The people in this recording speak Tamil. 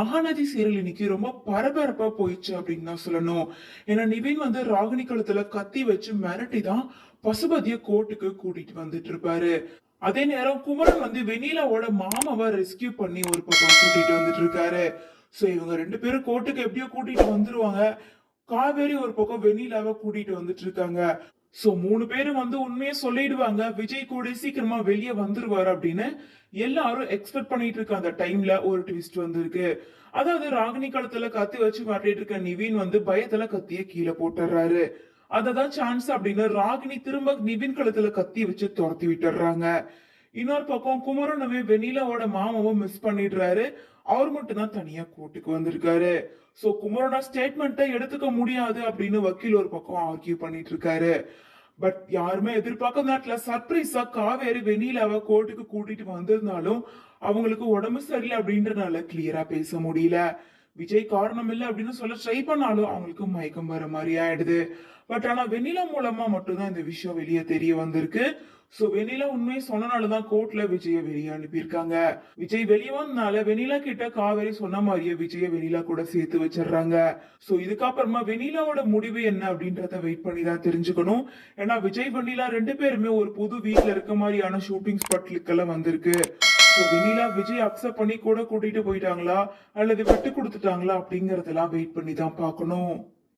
மகாநதி சீரியல் இன்னைக்கு ரொம்ப பரபரப்பா போயிடுச்சு அப்படின்னு தான் சொல்லணும். ஏன்னா நிவின் வந்து ராகினி கழுத்துல கத்தி வச்சு மிரட்டி தான் பசுபதிய கோர்ட்டுக்கு கூட்டிட்டு வந்துட்டு இருப்பாரு. அதே நேரம் குமரன் வந்து வெண்ணிலாவோட மாமாவை ரெஸ்கியூ பண்ணி ஒரு பக்கம் கூட்டிட்டு வந்துட்டு இருக்காரு. சோ இவங்க ரெண்டு பேரும் கோர்ட்டுக்கு எப்படியோ கூட்டிட்டு வந்துருவாங்க. காவேரி ஒரு பக்கம் வெண்ணிலாவை கூட்டிட்டு வந்துட்டு இருக்காங்க. சோ 3 பேரும் வந்து உண்மையை சொல்லிடுவாங்க. விஜய் கூட சீக்கிரமா வெளியே வந்துருவாரு அப்படின்னு எல்லாரும் எக்ஸ்பெக்ட் பண்ணிட்டு இருக்க அந்த டைம்ல ஒரு ட்விஸ்ட் வந்திருக்கு. அதாவது ராகினி கழுத்துல கத்தி வச்சு மாட்டிட்டு இருக்க நிவின் வந்து பயத்துல கத்திய கீழே போட்டுறாரு. அததான் சான்ஸ் அப்படின்னு ராகினி திரும்ப நிவின் கழுத்துல கத்தி வச்சு துரத்தி விட்டுறாங்க. இன்னொரு பக்கம் குமரனுமே வெண்ணிலாவோட மாமாவும் மிஸ் பண்ணிடுறாரு. அவர் மட்டும் தான் தனியா கோர்ட்டுக்கு வந்திருக்காரு. சோ குமரனோட ஸ்டேட்மெண்ட்டை எடுத்துக்க முடியாது அப்படின்னு வக்கீல் ஒரு பக்கம் ஆர்கியூ பண்ணிட்டு இருக்காரு. பட் யாருமே எதிர்பார்க்க நேரத்துல சர்ப்ரைஸா காவேரி வெண்ணிலாவை கோர்ட்டுக்கு கூட்டிட்டு வந்திருந்தாலும் அவங்களுக்கு உடம்பு சரியில்லை அப்படின்றனால கிளியரா பேச முடியல. விஜய் காரணம் இல்லை அப்படின்னு சொல்ல ட்ரை பண்ணாலும் அவங்களுக்கு மயக்கம் வர மாதிரி ஆயிடுது. பட் ஆனா வெண்ணிலா மூலமா மட்டும்தான் இந்த விஷயம் வெளியே தெரிய வந்திருக்கு. சோ வெண்ணிலா உண்மையை சொன்னனாலதான் கோர்ட்ல விஜய வெளியே அனுப்பியிருக்காங்க. விஜய் வெளியே வந்தனால வெண்ணிலா கிட்ட காவேரி சொன்ன மாதிரியே விஜய வெண்ணிலா கூட சேர்த்து வச்சிடுறாங்க. சோ இதுக்கப்புறமா வெண்ணிலாவோட முடிவு என்ன அப்படின்றத வெயிட் பண்ணி தான் தெரிஞ்சுக்கணும். ஏன்னா விஜய் வெண்ணிலா ரெண்டு பேருமே ஒரு புது வீட்ல இருக்க மாதிரியான ஷூட்டிங் ஸ்பாட்லுக்கெல்லாம் வந்திருக்கு. சோ வெண்ணிலா விஜய் அக்செப்ட் பண்ணி கூட கூட்டிட்டு போயிட்டாங்களா அல்லது விட்டு கொடுத்துட்டாங்களா அப்படிங்கறதெல்லாம் வெயிட் பண்ணி தான் பார்க்கணும்.